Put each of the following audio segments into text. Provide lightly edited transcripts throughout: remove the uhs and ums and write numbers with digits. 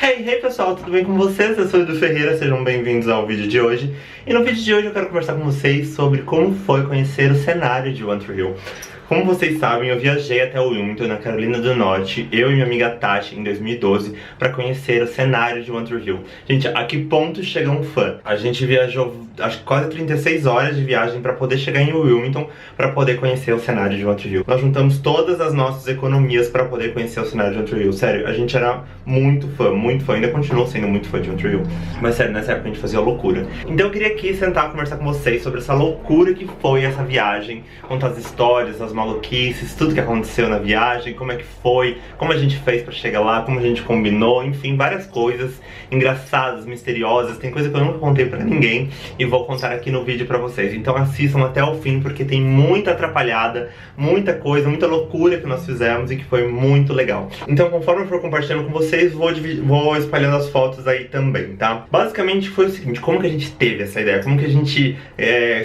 Hey pessoal, tudo bem com vocês? Eu sou o Edu Ferreira, sejam bem-vindos ao vídeo de hoje. E no vídeo de hoje eu quero conversar com vocês sobre como foi conhecer o cenário de One Tree Hill. Como vocês sabem, eu viajei até Wilmington, na Carolina do Norte, eu e minha amiga Tati, em 2012, para conhecer o cenário de One Tree Hill. Gente, a que ponto chega um fã? A gente viajou, acho que quase 36 horas de viagem para poder chegar em Wilmington, para poder conhecer o cenário de One Tree Hill. Nós juntamos todas as nossas economias para poder conhecer o cenário de One Tree Hill. Sério, a gente era muito fã, ainda continuou sendo muito fã de One Tree Hill. Mas sério, nessa época a gente fazia loucura. Então eu queria aqui sentar e conversar com vocês sobre essa loucura que foi essa viagem, contar as histórias, as maluquices, tudo que aconteceu na viagem, como é que foi, como a gente fez pra chegar lá, como a gente combinou, enfim, várias coisas engraçadas, misteriosas, tem coisa que eu nunca contei pra ninguém e vou contar aqui no vídeo pra vocês. Então assistam até o fim, porque tem muita atrapalhada, muita coisa, muita loucura que nós fizemos e que foi muito legal. Então conforme eu for compartilhando com vocês, vou espalhando as fotos aí também, tá? Basicamente foi o seguinte, como que a gente teve essa ideia, como que a gente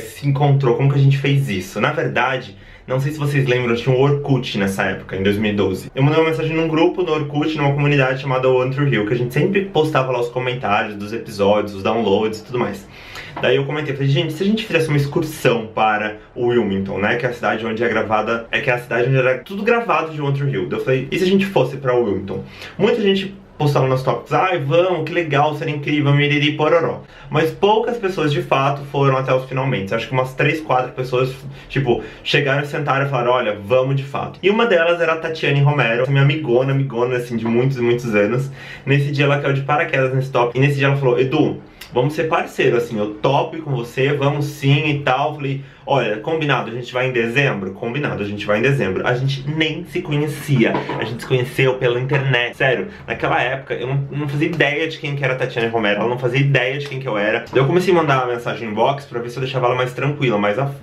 se encontrou, como que a gente fez isso? Na verdade, não sei se vocês lembram, tinha um Orkut nessa época, em 2012. Eu mandei uma mensagem num grupo do Orkut, numa comunidade chamada One Tree Hill, que a gente sempre postava lá os comentários dos episódios, os downloads e tudo mais. Daí eu comentei, falei, gente, se a gente fizesse uma excursão para o Wilmington, né, que é a cidade onde é gravada, que é a cidade onde era tudo gravado de One Tree Hill. Daí eu falei, e se a gente fosse para o Wilmington? Muita gente postava nos tópicos, ai, vamos, que legal, seria incrível, miriri, pororó. Mas poucas pessoas, de fato, foram até os finalmente. Acho que umas 3, 4 pessoas, tipo, chegaram e sentaram e falaram, olha, vamos de fato. E uma delas era a Tatiane Romero, minha amigona, assim, de muitos e muitos anos. Nesse dia ela caiu de paraquedas nesse tópico. E nesse dia ela falou, Edu, vamos ser parceiro, assim, eu topo com você, vamos sim e tal. Falei, olha, combinado, a gente vai em dezembro? Combinado, a gente vai em dezembro. A gente nem se conhecia, a gente se conheceu pela internet. Sério, naquela época eu não fazia ideia de quem que era a Tatiane Romero, ela não fazia ideia de quem que eu era. Daí eu comecei a mandar uma mensagem em box pra ver se eu deixava ela mais tranquila,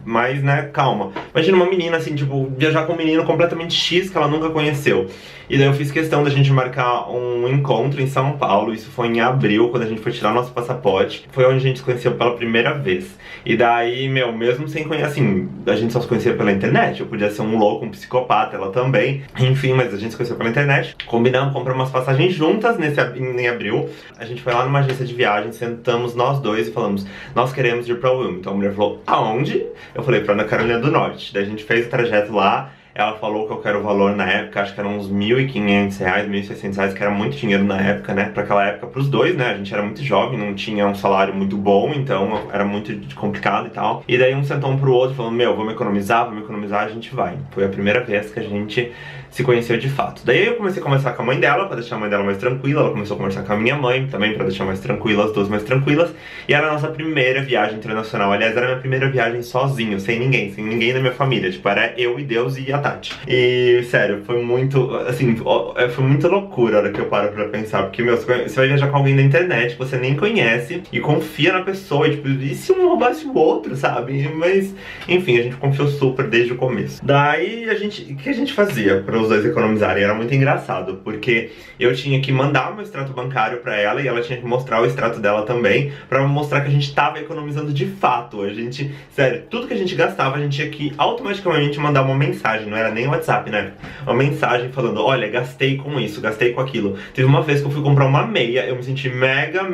mais, né, calma. Imagina uma menina assim, tipo, viajar com um menino completamente X que ela nunca conheceu. E daí eu fiz questão da gente marcar um encontro em São Paulo, isso foi em abril, quando a gente foi tirar nosso passaporte. Foi onde a gente se conheceu pela primeira vez. E daí, meu, mesmo sem conhecer, assim, a gente só se conhecia pela internet. Eu podia ser um louco, um psicopata, ela também. Enfim, mas a gente se conheceu pela internet. Combinamos, compramos umas passagens juntas em abril. A gente foi lá numa agência de viagem, sentamos nós dois e falamos, nós queremos ir pra Wilmington. A mulher falou, aonde? Eu falei, pra Ana Carolina do Norte. Daí a gente fez o trajeto lá. Ela falou que eu quero o valor na época, acho que eram uns R$1.500, R$1.600, que era muito dinheiro na época, né? Pra aquela época, pros dois, né? A gente era muito jovem, não tinha um salário muito bom, então era muito complicado e tal. E daí um sentou um pro outro, falando, meu, vamos economizar, a gente vai. Foi a primeira vez que a gente se conheceu de fato. Daí eu comecei a conversar com a mãe dela, pra deixar a mãe dela mais tranquila. Ela começou a conversar com a minha mãe também, pra deixar mais tranquila, as duas mais tranquilas. E era a nossa primeira viagem internacional. Aliás, era a minha primeira viagem sozinho, sem ninguém da minha família. Tipo, era eu e Deus e a Tati. E, sério, foi muito, assim, foi muita loucura a hora que eu paro pra pensar. Porque, meu, você vai viajar com alguém da internet que você nem conhece e confia na pessoa, e, tipo, e se um roubasse o outro, sabe? Mas, enfim, a gente confiou super desde o começo. Daí, o que a gente fazia pra os dois economizarem? Era muito engraçado, porque eu tinha que mandar o meu extrato bancário pra ela e ela tinha que mostrar o extrato dela também, pra mostrar que a gente tava economizando de fato. A gente, sério, tudo que a gente gastava, a gente tinha que automaticamente mandar uma mensagem, não era nem WhatsApp, né? Uma mensagem falando, olha, gastei com isso, gastei com aquilo. Teve uma vez que eu fui comprar uma meia, eu me senti mega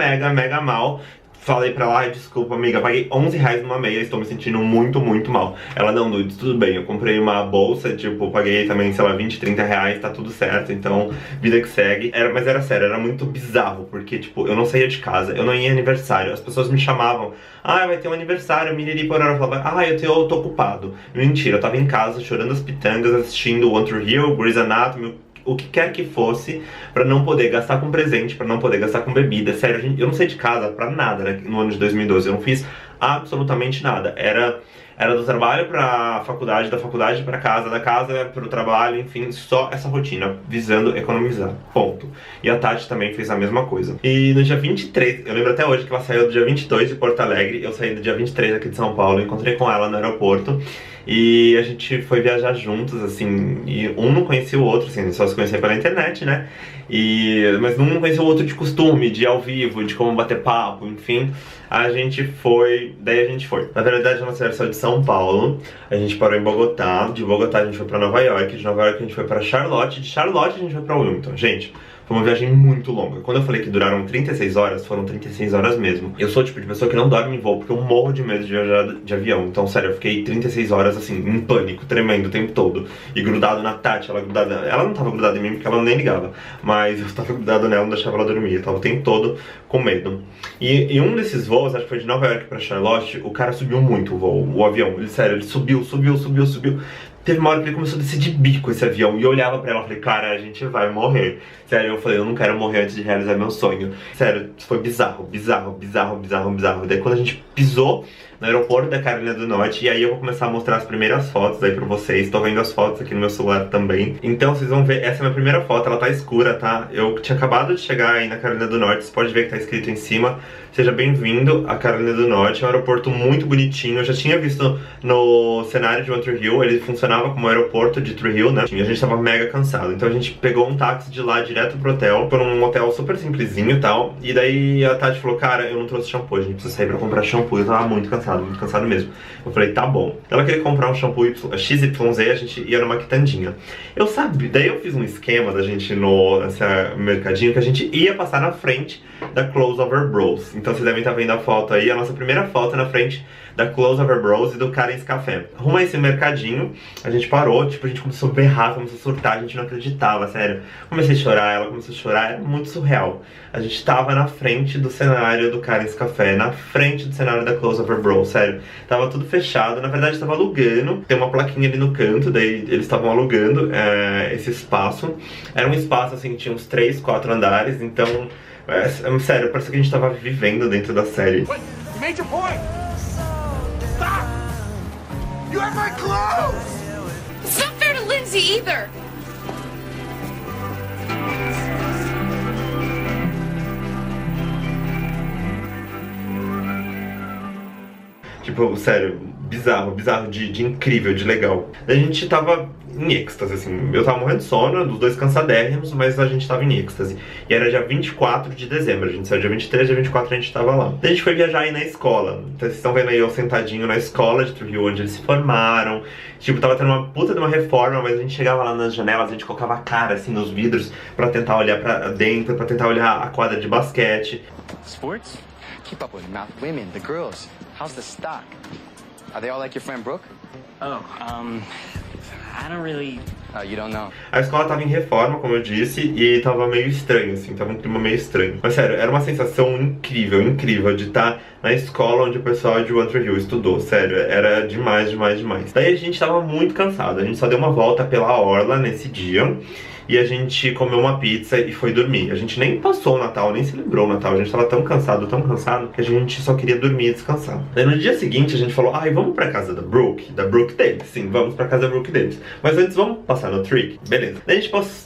mal. Falei pra ela, ai, desculpa, amiga, paguei R$11 numa meia, estou me sentindo muito mal. Ela, não, Dudes, tudo bem, eu comprei uma bolsa, tipo, paguei também, sei lá, 20, 30 reais, tá tudo certo, então, vida que segue. Mas era sério, era muito bizarro, porque, tipo, eu não saía de casa, eu não ia em aniversário, as pessoas me chamavam, ah, vai ter um aniversário, miriri, porora, eu falava, ah, eu tô ocupado. Mentira, eu tava em casa, chorando as pitangas, assistindo One Tree Hill, Grey's Anatomy, o que quer que fosse, pra não poder gastar com presente, pra não poder gastar com bebida. Sério, eu não saí de casa pra nada, né, no ano de 2012, eu não fiz absolutamente nada. Era do trabalho pra faculdade, da faculdade pra casa, da casa pro trabalho, enfim, só essa rotina, visando economizar, ponto. E a Tati também fez a mesma coisa. E no dia 23, eu lembro até hoje que ela saiu do dia 22 de Porto Alegre, eu saí do dia 23 aqui de São Paulo, encontrei com ela no aeroporto, e a gente foi viajar juntos, assim, e um não conhecia o outro, assim, só se conhecia pela internet, né? Mas um não conhecia o outro de costume, de ao vivo, de como bater papo, enfim. Daí a gente foi. Na verdade, a nossa versão de São Paulo, a gente parou em Bogotá, de Bogotá a gente foi pra Nova York, de Nova York a gente foi pra Charlotte, de Charlotte a gente foi pra Wilmington. Gente, Foi uma viagem muito longa. Quando eu falei que duraram 36 horas, foram 36 horas mesmo. Eu sou o tipo de pessoa que não dorme em voo, porque eu morro de medo de viajar de avião. Então, sério, eu fiquei 36 horas, assim, em pânico, tremendo o tempo todo. E grudado na Tati, ela não tava grudada em mim, porque ela nem ligava. Mas eu tava grudado nela, não deixava ela dormir. Eu tava o tempo todo com medo. E um desses voos, acho que foi de Nova York pra Charlotte, o cara subiu muito o avião. Ele, sério, ele subiu. Teve uma hora que ele começou a descer de bico esse avião. E eu olhava pra ela e falei, cara, a gente vai morrer. Sério, eu falei, eu não quero morrer antes de realizar meu sonho. Sério, foi bizarro. Daí quando a gente pisou no aeroporto da Carolina do Norte, e aí eu vou começar a mostrar as primeiras fotos aí pra vocês. Tô vendo as fotos aqui no meu celular também. Então vocês vão ver, essa é a minha primeira foto, ela tá escura, tá? Eu tinha acabado de chegar aí na Carolina do Norte, você pode ver que tá escrito em cima, seja bem-vindo à Carolina do Norte. É um aeroporto muito bonitinho, eu já tinha visto no cenário de One Tree Hill, ele funcionava como aeroporto de Tree Hill, né? E a gente tava mega cansado, então a gente pegou um táxi de lá direto pro hotel, por um hotel super simplesinho e tal. E daí a Tati falou, cara, eu não trouxe shampoo, a gente precisa sair pra comprar shampoo. Eu tava muito cansado mesmo. Eu falei, tá bom. Ela queria comprar um shampoo XYZ, a gente ia numa quitandinha. Eu sabia, daí eu fiz um esquema da gente nesse mercadinho, que a gente ia passar na frente da Close Over Bros. Então vocês devem estar vendo a foto aí, a nossa primeira foto na frente da Close Over Bros e do Karen's Café. Rumo a esse mercadinho, a gente parou, tipo, a gente começou a berrar, começou a surtar, a gente não acreditava, sério. Comecei a chorar, ela começou a chorar, era muito surreal. A gente tava na frente do cenário do Karen's Café, na frente do cenário da Close Over Bros, sério. Tava tudo fechado, na verdade tava alugando, tem uma plaquinha ali no canto, daí eles estavam alugando esse espaço. Era um espaço, assim, que tinha uns 3, 4 andares, então, sério, parece que a gente tava vivendo dentro da série. Wait, you made your point! Stop! You have my clothes! It's not fair to Lindsay either. Tipo, sério, bizarro de incrível, de legal. A gente tava em êxtase, assim, eu tava morrendo de sono, dos dois cansadérrimos, mas a gente tava em êxtase. E era dia 24 de dezembro, a gente saiu dia 23, dia 24 a gente tava lá. Daí a gente foi viajar aí na escola. Então vocês estão vendo aí eu sentadinho na escola de Tree Hill, onde eles se formaram. Tipo, tava tendo uma puta de uma reforma, mas a gente chegava lá nas janelas, a gente colocava a cara, assim, nos vidros, pra tentar olhar pra dentro, pra tentar olhar a quadra de basquete. Sports? Keep up with mouth women, the girls. How's the stock? Are they all like your friend Brooke? Oh, I don't really... Oh, you don't know. A escola tava em reforma, como eu disse, e tava meio estranho, assim, tava um clima meio estranho. Mas sério, era uma sensação incrível de estar na escola onde o pessoal de One Tree Hill estudou, sério, era demais. Daí a gente tava muito cansado, a gente só deu uma volta pela orla nesse dia. E a gente comeu uma pizza e foi dormir. A gente nem passou o Natal, nem celebrou o Natal. A gente tava tão cansado, que a gente só queria dormir e descansar. Daí no dia seguinte a gente falou, ai, vamos pra casa da Brooke Davis. Sim, vamos pra casa da Brooke Davis. Mas antes vamos passar no Trick. Beleza.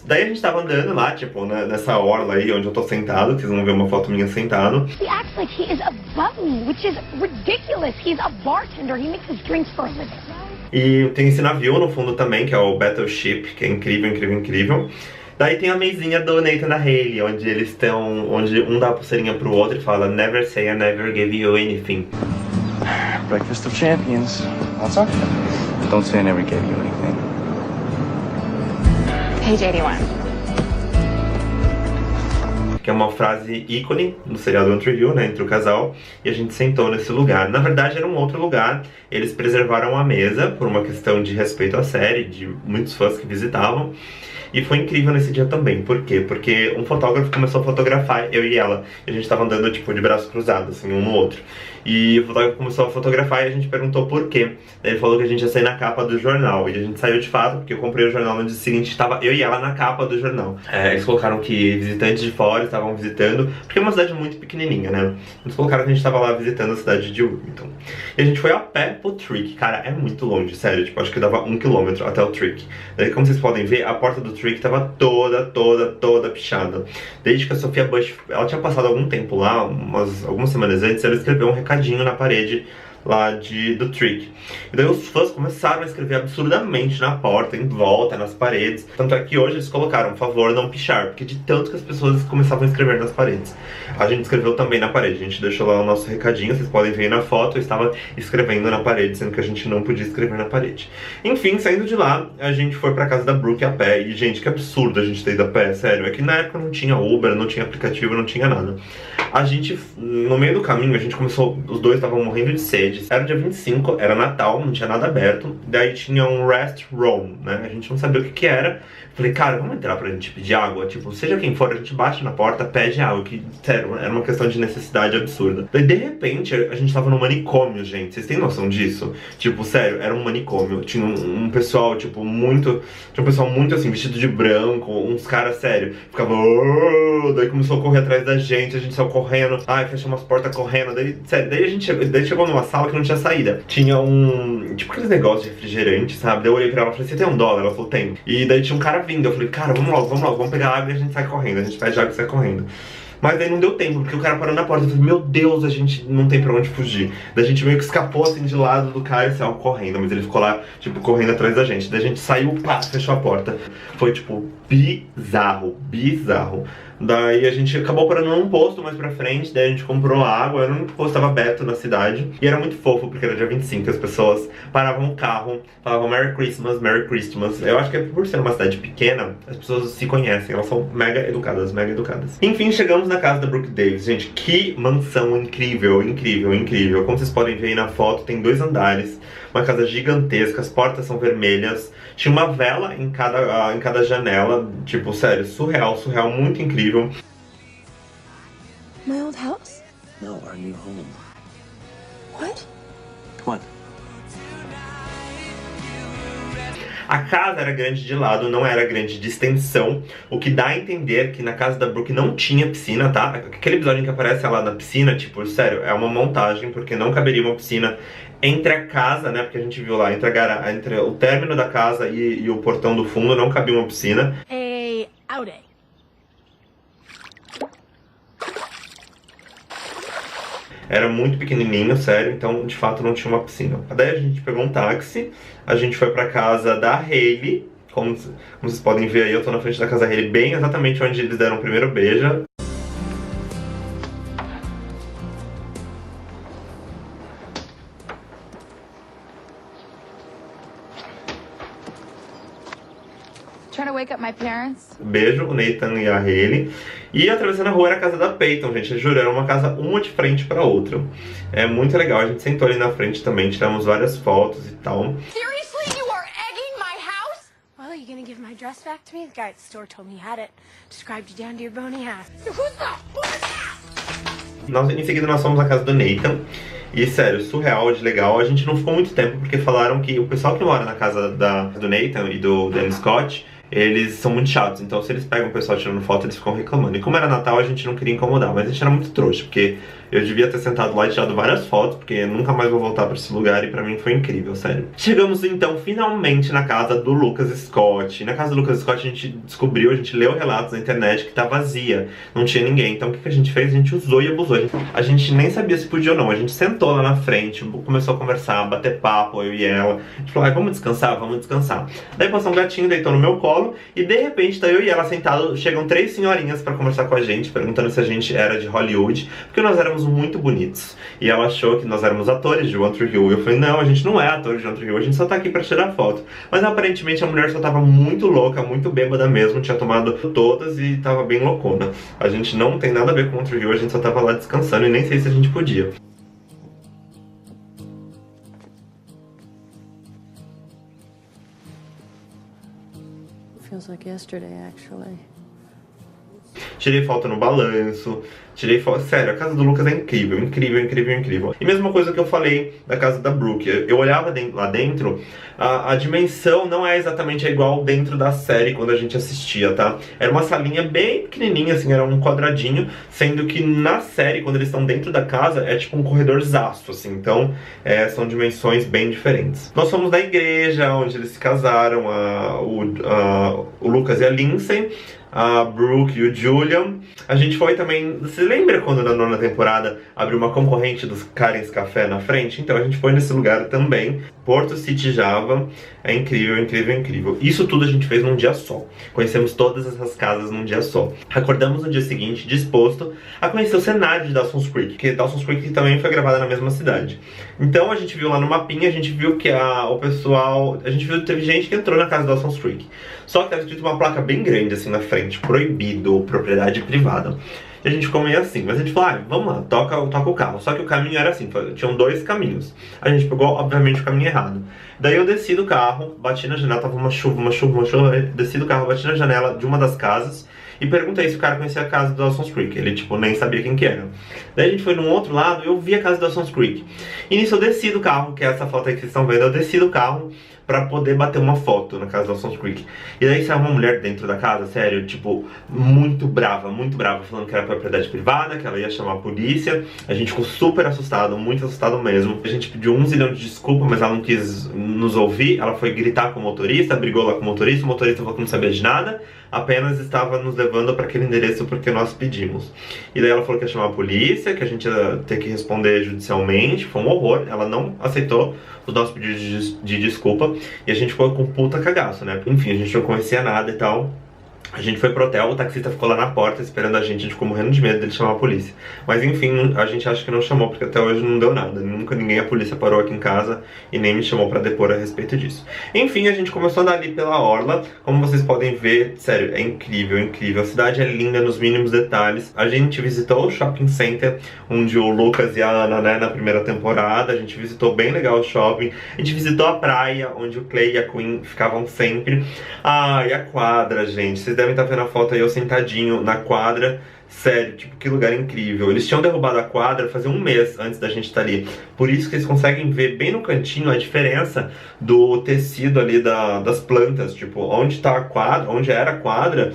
Daí a gente tava andando lá, tipo, nessa orla aí onde eu tô sentado, que vocês vão ver uma foto minha sentado. He acts like he is above me, which is ridiculous. He's a bartender. He makes his drinks for a living. E tem esse navio no fundo também, que é o Battleship, que é incrível. Daí tem a mesinha do Nathan e da Hayley, onde eles estão, onde um dá a pulseirinha pro outro e fala Never say I never gave you anything. Breakfast of champions. What's up? Don't say I never gave you anything. Page 81. Que é uma frase ícone no seriado One Tree Hill, né, entre o casal, e a gente sentou nesse lugar. Na verdade era um outro lugar, eles preservaram a mesa por uma questão de respeito à série, de muitos fãs que visitavam. E foi incrível nesse dia também. Por quê? Porque um fotógrafo começou a fotografar eu e ela. E a gente tava andando, tipo, de braços cruzados, assim, um no outro. E o fotógrafo começou a fotografar e a gente perguntou por quê. Daí ele falou que a gente ia sair na capa do jornal. E a gente saiu de fato, porque eu comprei o jornal no dia seguinte, estava eu e ela na capa do jornal. Eles colocaram que visitantes de fora estavam visitando, porque é uma cidade muito pequenininha, né? Eles colocaram que a gente estava lá visitando a cidade de Wilmington. E a gente foi a pé pro Trick. Cara, é muito longe, sério. Tipo, acho que dava 1 quilômetro até o Trick. Daí, como vocês podem ver, a porta do Trick tava toda pichada. Desde que a Sophia Bush, ela tinha passado algum tempo lá, algumas semanas antes, ela escreveu um recadinho na parede lá do Trick. E daí os fãs começaram a escrever absurdamente na porta, em volta, nas paredes. Tanto é que hoje eles colocaram, por favor, não pichar, porque de tanto que as pessoas começavam a escrever nas paredes. A gente escreveu também na parede, a gente deixou lá o nosso recadinho, vocês podem ver aí na foto, eu estava escrevendo na parede, sendo que a gente não podia escrever na parede. Enfim, saindo de lá, a gente foi pra casa da Brooke a pé, e gente, que absurdo a gente ter ido a pé, sério, é que na época não tinha Uber, não tinha aplicativo, não tinha nada. A gente, no meio do caminho, a gente começou, os dois estavam morrendo de sede. Era dia 25, era Natal, não tinha nada aberto. Daí tinha um rest room, né? A gente não sabia o que era. Falei, cara, vamos entrar pra gente pedir água? Tipo, seja quem for, a gente bate na porta, pede água. Que, sério, era uma questão de necessidade absurda. Daí, de repente, a gente tava num manicômio, gente. Vocês têm noção disso? Tipo, sério, era um manicômio. Tinha um pessoal, tipo, muito... Tinha um pessoal muito, assim, vestido de branco. Uns caras, sério, ficavam... Oh! Daí começou a correr atrás da gente. A gente saiu correndo. Ai, fechamos as portas correndo. Daí, sério, daí a gente chegou numa sala que não tinha saída. Tinha tipo, aqueles negócios de refrigerante, sabe? Daí eu olhei pra ela e falei, você tem $1? Ela falou, tem. E daí tinha um cara vindo. Eu falei, cara, vamos logo, vamos pegar água e a gente sai correndo. A gente pede água e sai correndo. Mas daí não deu tempo, porque o cara parou na porta. Eu falei, meu Deus, a gente não tem pra onde fugir. Daí a gente meio que escapou assim de lado do cara e saiu correndo. Mas ele ficou lá, tipo, correndo atrás da gente. Daí a gente saiu, pá, fechou a porta. Foi, tipo, bizarro. Daí a gente acabou parando num posto mais pra frente. Daí a gente comprou água, era um posto que estava aberto na cidade. E era muito fofo, porque era dia 25. As pessoas paravam o carro, falavam Merry Christmas, Merry Christmas. Eu acho que é por ser uma cidade pequena, as pessoas se conhecem. Elas são mega educadas, mega educadas. Enfim, chegamos na casa da Brooke Davis. Gente, que mansão incrível, incrível, incrível. Como vocês podem ver aí na foto, tem 2 andares. Uma casa gigantesca, as portas são vermelhas. Tinha uma vela em cada janela. Tipo, sério, surreal, muito incrível. My old house? No, our new home. What? Come on. A casa era grande de lado, não era grande de extensão, o que dá a entender que na casa da Brooke não tinha piscina, tá? Aquele episódio em que aparece ela na piscina, tipo, sério, é uma montagem, porque não caberia uma piscina entre a casa, né? Porque a gente viu lá, entre o término da casa e o portão do fundo não cabia uma piscina. Outie. Era muito pequenininho, sério, então de fato não tinha uma piscina. Daí a gente pegou um táxi, a gente foi pra casa da Hailey. Como vocês podem ver aí, eu tô na frente da casa da Hailey, bem exatamente onde eles deram o primeiro beijo. Trying to wake up my parents? Beijo, o Nathan e a Hailey. E atravessando a rua era a casa da Peyton, gente. Eu juro, era uma casa uma de frente pra outra. É muito legal, a gente sentou ali na frente também, tiramos várias fotos e tal. Seriously, you are egging my house? Well, are you gonna give my dress back to me? The guy at the store told me he had it. Described you down to your bony ass. Em seguida nós fomos na casa do Nathan. E sério, surreal de legal. A gente não ficou muito tempo porque falaram que o pessoal que mora na casa do Nathan e do Dan Scott, eles são muito chatos, então se eles pegam o pessoal tirando foto, eles ficam reclamando. E como era Natal, a gente não queria incomodar, mas a gente era muito trouxa, porque eu devia ter sentado lá e tirado várias fotos, porque eu nunca mais vou voltar pra esse lugar e pra mim foi incrível, sério. Chegamos então finalmente na casa do Lucas Scott. E na casa do Lucas Scott a gente descobriu, a gente leu relatos na internet que tá vazia, não tinha ninguém. Então o que a gente fez? A gente usou e abusou. A gente nem sabia se podia ou não, a gente sentou lá na frente, começou a conversar, bater papo, eu e ela. A gente falou, vamos descansar? Vamos descansar. Daí passou um gatinho, deitou no meu colo e de repente tá eu e ela sentados, chegam 3 senhorinhas pra conversar com a gente, perguntando se a gente era de Hollywood, porque nós éramos muito bonitos. E ela achou que nós éramos atores de One Tree Hill. Eu falei, não, a gente não é ator de One Tree Hill, a gente só tá aqui pra tirar foto. Mas aparentemente a mulher só tava muito louca, muito bêbada mesmo, tinha tomado todas e tava bem loucona. A gente não tem nada a ver com One Tree Hill, a gente só tava lá descansando e nem sei se a gente podia. Feels like yesterday, actually. Tirei foto no balanço, tirei foto... Sério, a casa do Lucas é incrível, incrível, incrível, incrível. E mesma coisa que eu falei da casa da Brooke. Eu olhava lá dentro, a dimensão não é exatamente igual dentro da série quando a gente assistia, tá? Era uma salinha bem pequenininha, assim, era um quadradinho, sendo que na série, quando eles estão dentro da casa, é tipo um corredorzaço, assim. Então, são dimensões bem diferentes. Nós fomos na igreja, onde eles se casaram, o Lucas e a Lindsay. a Brooke e o Julian. A gente foi também... Você lembra quando na 9ª temporada abriu uma concorrente dos Karen's Café na frente? Então a gente foi nesse lugar também. Porto City Java. É incrível, incrível, incrível. Isso tudo a gente fez num dia só. Conhecemos todas essas casas num dia só. Acordamos no dia seguinte disposto a conhecer o cenário de Dawson's Creek, porque Dawson's Creek também foi gravada na mesma cidade. Então a gente viu lá no mapinha, a gente viu que o pessoal... A gente viu que teve gente que entrou na casa de Dawson's Creek. Só que tava escrito uma placa bem grande assim na frente, proibido, propriedade privada. E a gente ficou meio assim, mas a gente falou, vamos lá, toca o carro. Só que o caminho era assim, tinham 2 caminhos. A gente pegou, obviamente, o caminho errado. Daí eu desci do carro, bati na janela, tava uma chuva, desci do carro, bati na janela de uma das casas e perguntei se o cara conhecia a casa do Dawson's Creek. Ele, tipo, nem sabia quem que era. Daí a gente foi num outro lado e eu vi a casa do Dawson's Creek. E nisso eu desci do carro, que é essa foto aí que vocês estão vendo, eu desci do carro pra poder bater uma foto na casa do Dawson's Creek. E daí saiu uma mulher dentro da casa, sério, tipo, muito brava, falando que era propriedade privada, que ela ia chamar a polícia. A gente ficou super assustado, muito assustado mesmo. A gente pediu 1 zilhão de desculpa, mas ela não quis nos ouvir. Ela foi gritar com o motorista, brigou lá com o motorista falou que não sabia de nada, apenas estava nos levando para aquele endereço porque nós pedimos. E daí ela falou que ia chamar a polícia, que a gente ia ter que responder judicialmente. Foi um horror, ela não aceitou o nosso pedido de desculpa. E a gente ficou com puta cagaço, né? Enfim, a gente não conhecia nada e tal. A gente foi pro hotel, o taxista ficou lá na porta esperando a gente ficou morrendo de medo dele chamar a polícia. Mas enfim, a gente acha que não chamou, porque até hoje não deu nada. Nunca a polícia parou aqui em casa e nem me chamou pra depor a respeito disso. Enfim, a gente começou a andar ali pela orla. Como vocês podem ver, sério, é incrível, incrível. A cidade é linda nos mínimos detalhes. A gente visitou o shopping center, onde o Lucas e a Ana, né, na primeira temporada. A gente visitou bem legal o shopping. A gente visitou a praia, onde o Clay e a Queen ficavam sempre. E a quadra, gente. Vocês devem estar vendo a foto aí, eu sentadinho na quadra. Sério, tipo, que lugar incrível. Eles tinham derrubado a quadra fazia 1 mês antes da gente estar ali. Por isso que vocês conseguem ver bem no cantinho a diferença do tecido ali das plantas. Tipo, onde tá a quadra, onde era a quadra,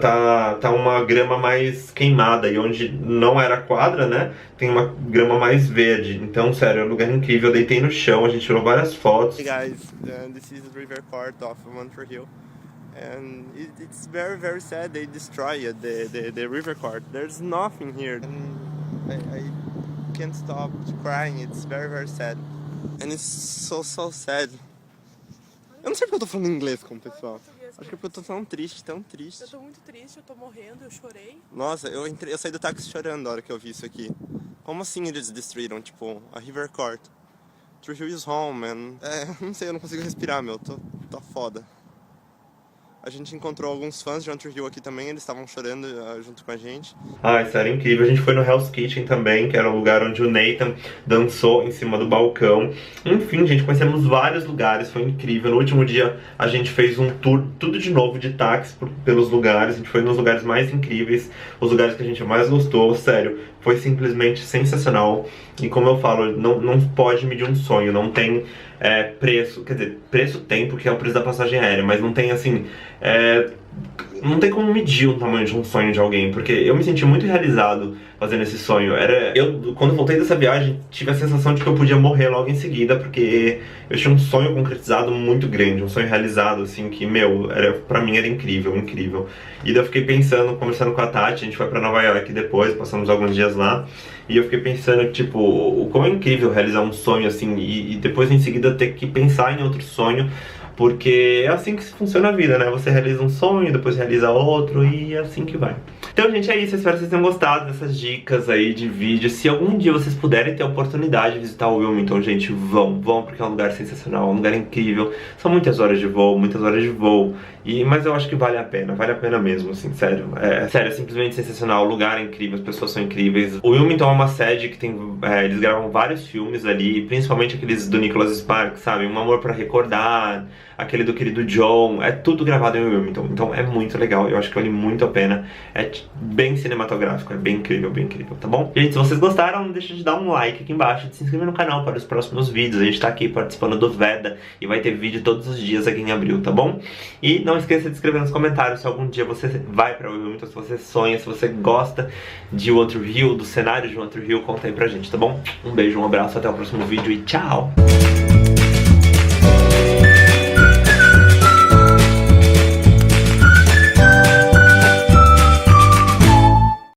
tá uma grama mais queimada. E onde não era a quadra, né, tem uma grama mais verde. Então, sério, é um lugar incrível. Eu deitei no chão, a gente tirou várias fotos. Hey guys, this is the river part of Montreal Hill. And it's very, very sad they destroyed the river court. There's nothing here. And I can't stop crying. It's very, very sad. And it's so sad. Eu não sei porque eu tô falando inglês com o pessoal. Acho que é porque eu tô tão triste, tão triste. Eu tô muito triste, eu tô morrendo, eu chorei. Nossa, eu saí do táxi chorando na hora que eu vi isso aqui. Como assim eles destruíram, tipo, a river court? Montreal is home, man. Não sei, eu não consigo respirar, meu. Tô foda. A gente encontrou alguns fãs de Montreal aqui também, eles estavam chorando junto com a gente. Isso era incrível. A gente foi no Hell's Kitchen também, que era o lugar onde o Nathan dançou em cima do balcão. Enfim, gente, conhecemos vários lugares, foi incrível. No último dia a gente fez um tour, tudo de novo, de táxi pelos lugares. A gente foi nos lugares mais incríveis, os lugares que a gente mais gostou, sério. Foi simplesmente sensacional. E como eu falo, não pode medir um sonho, não tem preço. Quer dizer, preço tem, porque é o preço da passagem aérea, mas não tem assim... não tem como medir o tamanho de um sonho de alguém, porque eu me senti muito realizado fazendo esse sonho. Quando voltei dessa viagem, tive a sensação de que eu podia morrer logo em seguida, porque eu tinha um sonho concretizado muito grande, um sonho realizado, assim, que, pra mim era incrível, incrível. E daí eu fiquei pensando, conversando com a Tati, a gente foi pra Nova York depois, passamos alguns dias lá, e eu fiquei pensando, tipo, o quão é incrível realizar um sonho, assim, e depois em seguida ter que pensar em outro sonho, porque é assim que funciona a vida, né? Você realiza um sonho, depois realiza outro e é assim que vai. Então, gente, é isso. Eu espero que vocês tenham gostado dessas dicas aí de vídeo. Se algum dia vocês puderem ter a oportunidade de visitar o Wilmington, gente, vão, porque é um lugar sensacional, um lugar incrível. São muitas horas de voo, mas eu acho que vale a pena mesmo, assim, sério. Sério, é simplesmente sensacional, o lugar é incrível, as pessoas são incríveis. O Wilmington é uma sede que tem, eles gravam vários filmes ali, principalmente aqueles do Nicholas Sparks, sabe? Um Amor pra Recordar, aquele do querido John, é tudo gravado em Wilmington, então é muito legal, eu acho que vale muito a pena. É bem cinematográfico, é bem incrível, tá bom? Gente, se vocês gostaram, não deixa de dar um like aqui embaixo, de se inscrever no canal para os próximos vídeos. A gente tá aqui participando do VEDA e vai ter vídeo todos os dias aqui em abril, tá bom? E não esqueça de escrever nos comentários se algum dia você vai pra Wilmington, se você sonha, se você gosta de Montreal, do cenário de Montreal, conta aí pra gente, tá bom? Um beijo, um abraço, até o próximo vídeo e tchau!